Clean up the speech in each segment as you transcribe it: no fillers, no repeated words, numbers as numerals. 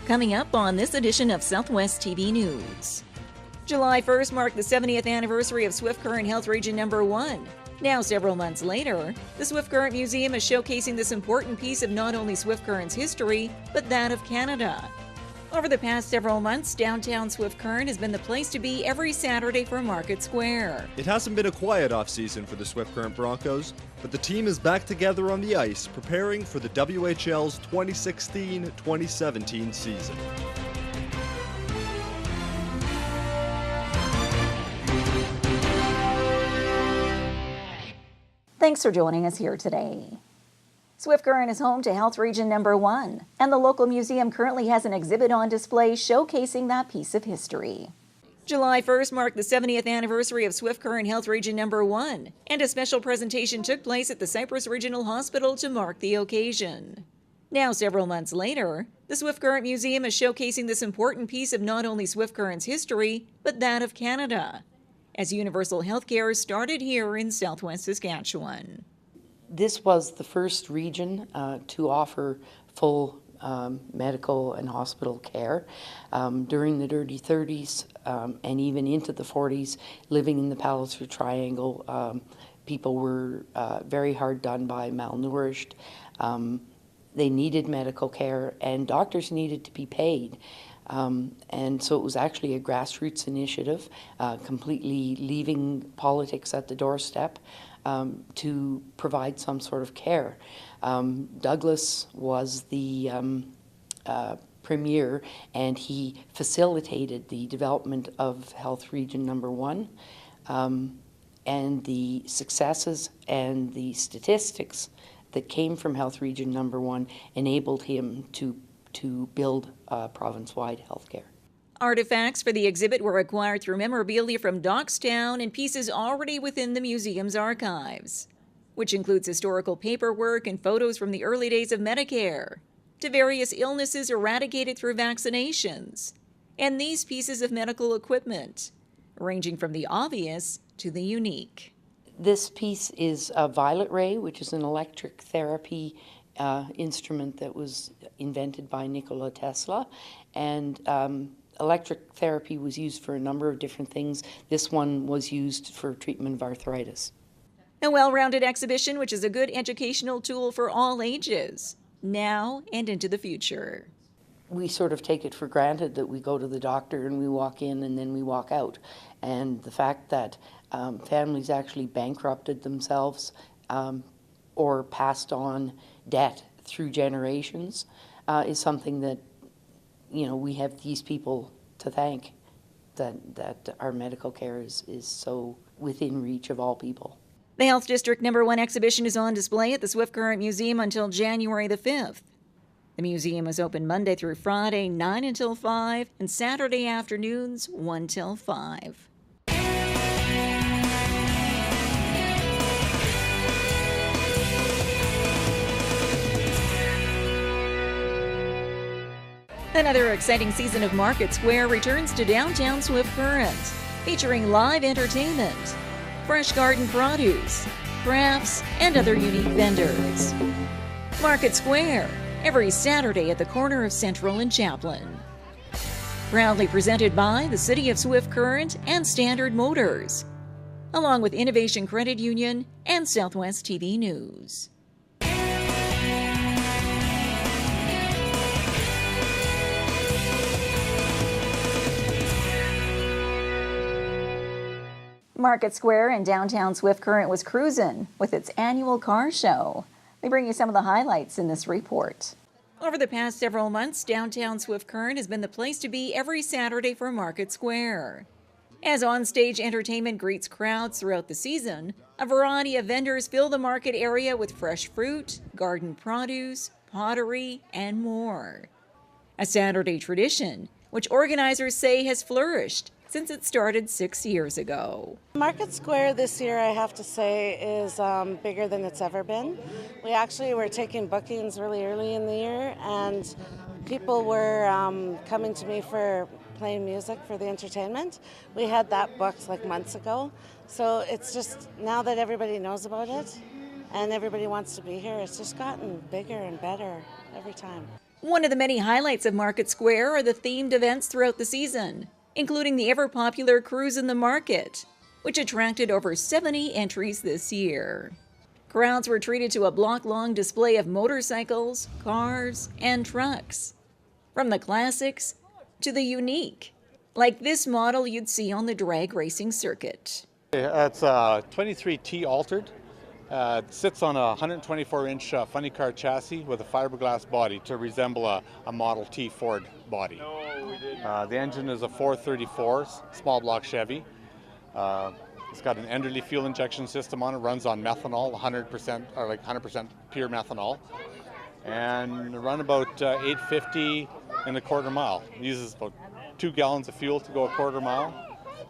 Coming up on this edition of Southwest TV News. July 1st marked the 70th anniversary of Swift Current Health Region Number 1. Now, several months later, the Swift Current Museum is showcasing this important piece of not only Swift Current's history, but that of Canada. Over the past several months, downtown Swift Current has been the place to be every Saturday for Market Square. It hasn't been a quiet off-season for the Swift Current Broncos, but the team is back together on the ice, preparing for the WHL's 2016-2017 season. Thanks for joining us here today. Swift Current is home to Health Region Number 1, and the local museum currently has an exhibit on display showcasing that piece of history. July 1st marked the 70th anniversary of Swift Current Health Region Number 1, and a special presentation took place at the Cypress Regional Hospital to mark the occasion. Now, several months later, the Swift Current Museum is showcasing this important piece of not only Swift Current's history, but that of Canada, as universal healthcare started here in southwest Saskatchewan. This was the first region to offer full medical and hospital care. During the dirty 30s and even into the 40s, living in the Palliser Triangle, people were very hard done by, malnourished. They needed medical care, and doctors needed to be paid. And so it was actually a grassroots initiative, completely leaving politics at the doorstep to provide some sort of care. Douglas was the premier, and he facilitated the development of Health Region Number 1, and the successes and the statistics that came from Health Region Number 1 enabled him to build province-wide healthcare. Artifacts for the exhibit were acquired through memorabilia from Dockstown and pieces already within the museum's archives, which includes historical paperwork and photos from the early days of Medicare, to various illnesses eradicated through vaccinations, and these pieces of medical equipment, ranging from the obvious to the unique. This piece is a violet ray, which is an electric therapy instrument that was invented by Nikola Tesla, and electric therapy was used for a number of different things. This one was used for treatment of arthritis. A well-rounded exhibition which is a good educational tool for all ages, now and into the future. We sort of take it for granted that we go to the doctor and we walk in and then we walk out. And the fact that families actually bankrupted themselves or passed on debt through generations is something that, you know, we have these people to thank, that our medical care is so within reach of all people. The Health District Number 1 exhibition is on display at the Swift Current Museum until January the 5th. The museum is open Monday through Friday, 9 until 5, and Saturday afternoons, 1 till 5. Another exciting season of Market Square returns to downtown Swift Current, featuring live entertainment, fresh garden produce, crafts, and other unique vendors. Market Square, every Saturday at the corner of Central and Chaplin. Proudly presented by the City of Swift Current and Standard Motors, along with Innovation Credit Union and Southwest TV News. Market Square in downtown Swift Current was cruisin' with its annual car show. We bring you some of the highlights in this report. Over the past several months, downtown Swift Current has been the place to be every Saturday for Market Square. As on-stage entertainment greets crowds throughout the season, a variety of vendors fill the market area with fresh fruit, garden produce, pottery, and more. A Saturday tradition, which organizers say has flourished since it started 6 years ago. Market Square this year, I have to say, is bigger than it's ever been. We actually were taking bookings really early in the year, and people were coming to me for playing music for the entertainment. We had that booked like months ago. So it's just, now that everybody knows about it and everybody wants to be here, it's just gotten bigger and better every time. One of the many highlights of Market Square are the themed events throughout the season, including the ever-popular Cruisin the Market, which attracted over 70 entries this year. Crowds were treated to a block-long display of motorcycles, cars, and trucks. From the classics to the unique, like this model you'd see on the drag racing circuit. It's a 23T altered. It sits on a 124-inch funny car chassis with a fiberglass body to resemble a Model T Ford body. The engine is a 434 small block Chevy. It's got an Enderley fuel injection system on it, runs on methanol, 100% or like 100% pure methanol, and run about 850 in a quarter mile. It uses about 2 gallons of fuel to go a quarter mile,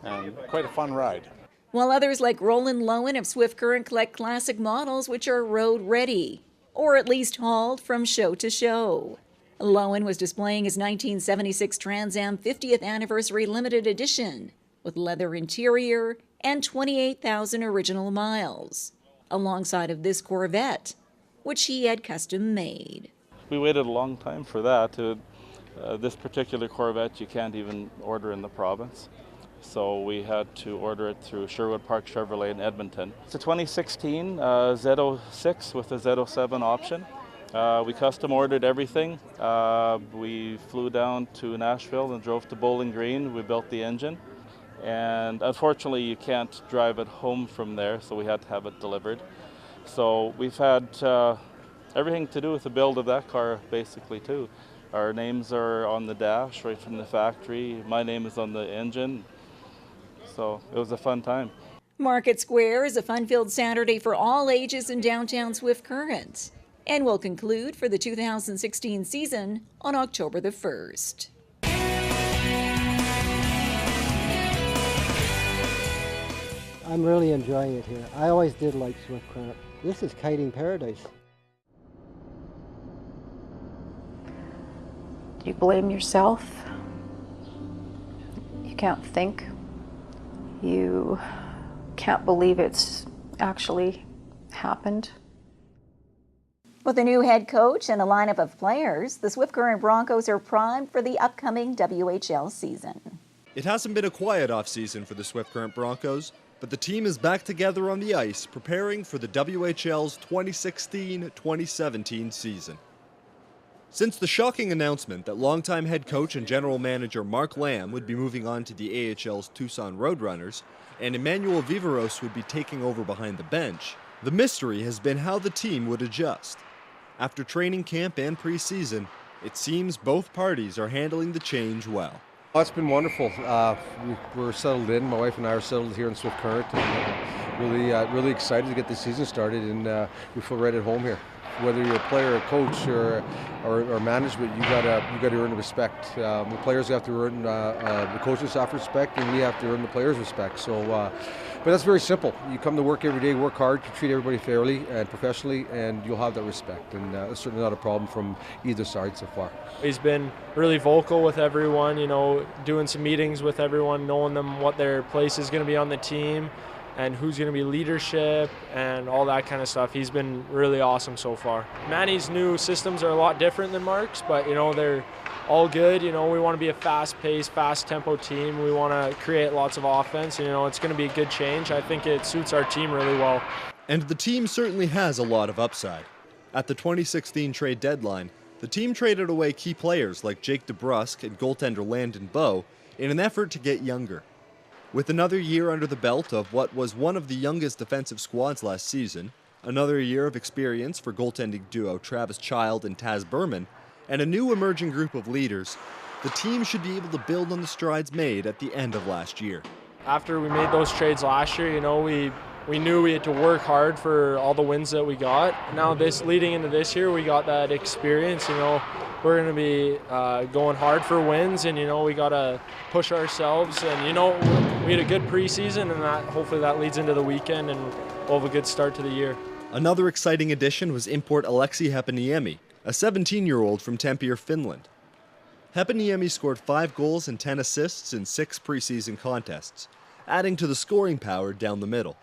and quite a fun ride. While others like Roland Lowen of Swift Current collect classic models which are road ready, or at least hauled from show to show. Lowen was displaying his 1976 Trans Am 50th Anniversary Limited Edition with leather interior and 28,000 original miles, alongside of this Corvette, which he had custom made. We waited a long time for that. This particular Corvette you can't even order in the province, so we had to order it through Sherwood Park Chevrolet in Edmonton. It's a 2016 Z06 with a Z07 option. We custom ordered everything. We flew down to Nashville and drove to Bowling Green. We built the engine. And unfortunately, you can't drive it home from there, so we had to have it delivered. So we've had everything to do with the build of that car, basically, too. Our names are on the dash right from the factory. My name is on the engine. So it was a fun time. Market Square is a fun-filled Saturday for all ages in downtown Swift Current, and will conclude for the 2016 season on October the 1st. I'm really enjoying it here. I always did like Swift Current. This is kiting paradise. Do you blame yourself? You can't think. You can't believe it's actually happened. With a new head coach and a lineup of players, the Swift Current Broncos are primed for the upcoming WHL season. It hasn't been a quiet offseason for the Swift Current Broncos, but the team is back together on the ice, preparing for the WHL's 2016-2017 season. Since the shocking announcement that longtime head coach and general manager Mark Lamb would be moving on to the AHL's Tucson Roadrunners, and Emmanuel Viveros would be taking over behind the bench, the mystery has been how the team would adjust. After training camp and preseason, it seems both parties are handling the change well. Oh, it's been wonderful. We're settled in. My wife and I are settled here in Swift Current, and really excited to get the season started. And we feel right at home here. Whether you're a player, a coach, or management, you gotta earn the respect. The players have to earn the coaching staff respect, and we have to earn the players' respect. So, but that's very simple. You come to work every day, work hard, you treat everybody fairly and professionally, and you'll have that respect. And that's certainly not a problem from either side so far. He's been really vocal with everyone, doing some meetings with everyone, knowing them what their place is going to be on the team and who's going to be leadership and all that kind of stuff. He's been really awesome so far. Manny's new systems are a lot different than Mark's, but they're all good. We want to be a fast-paced, fast-tempo team. We want to create lots of offense. It's going to be a good change. I think it suits our team really well. And the team certainly has a lot of upside. At the 2016 trade deadline, the team traded away key players like Jake DeBrusk and goaltender Landon Bowe in an effort to get younger. With another year under the belt of what was one of the youngest defensive squads last season, another year of experience for goaltending duo Travis Child and Taz Berman, and a new emerging group of leaders, the team should be able to build on the strides made at the end of last year. After we made those trades last year, we knew we had to work hard for all the wins that we got. Now leading into this year, we got that experience. We're going to be going hard for wins, and we got to push ourselves. And we had a good preseason, and hopefully that leads into the weekend, and we'll have a good start to the year. Another exciting addition was import Aleksi Heponiemi, a 17-year-old from Tampere, Finland. Heponiemi scored 5 goals and 10 assists in 6 preseason contests, adding to the scoring power down the middle.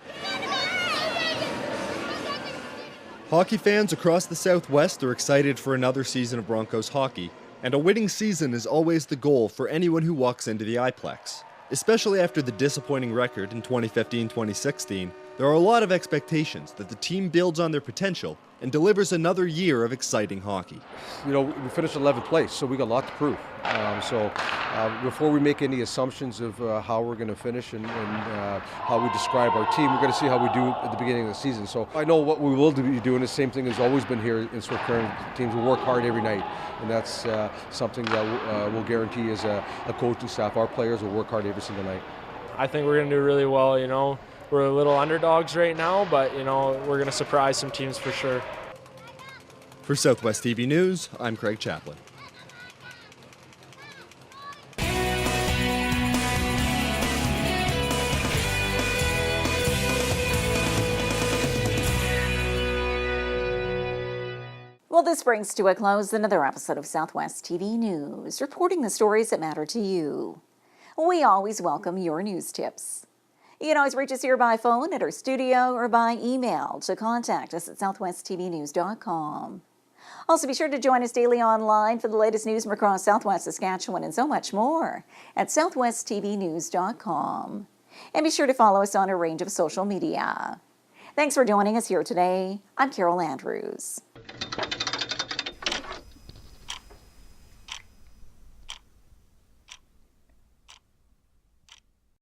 Hockey fans across the Southwest are excited for another season of Broncos hockey, and a winning season is always the goal for anyone who walks into the iPlex. Especially after the disappointing record in 2015-2016, there are a lot of expectations that the team builds on their potential and delivers another year of exciting hockey. You know, we finished 11th place, so we got a lot to prove. Before we make any assumptions of how we're going to finish and how we describe our team, we're going to see how we do at the beginning of the season. So I know what we will be doing, the same thing has always been here in Swift Current. Teams will work hard every night, and that's something that we'll guarantee as a coaching staff. Our players will work hard every single night. I think we're going to do really well, you know. We're a little underdogs right now, but, you know, we're going to surprise some teams for sure. For Southwest TV News, I'm Craig Chaplin. Well, this brings to a close another episode of Southwest TV News, reporting the stories that matter to you. We always welcome your news tips. You can always reach us here by phone at our studio or by email to contact us at southwesttvnews.com. Also, be sure to join us daily online for the latest news from across Southwest Saskatchewan and so much more at southwesttvnews.com. And be sure to follow us on a range of social media. Thanks for joining us here today. I'm Carol Andrews.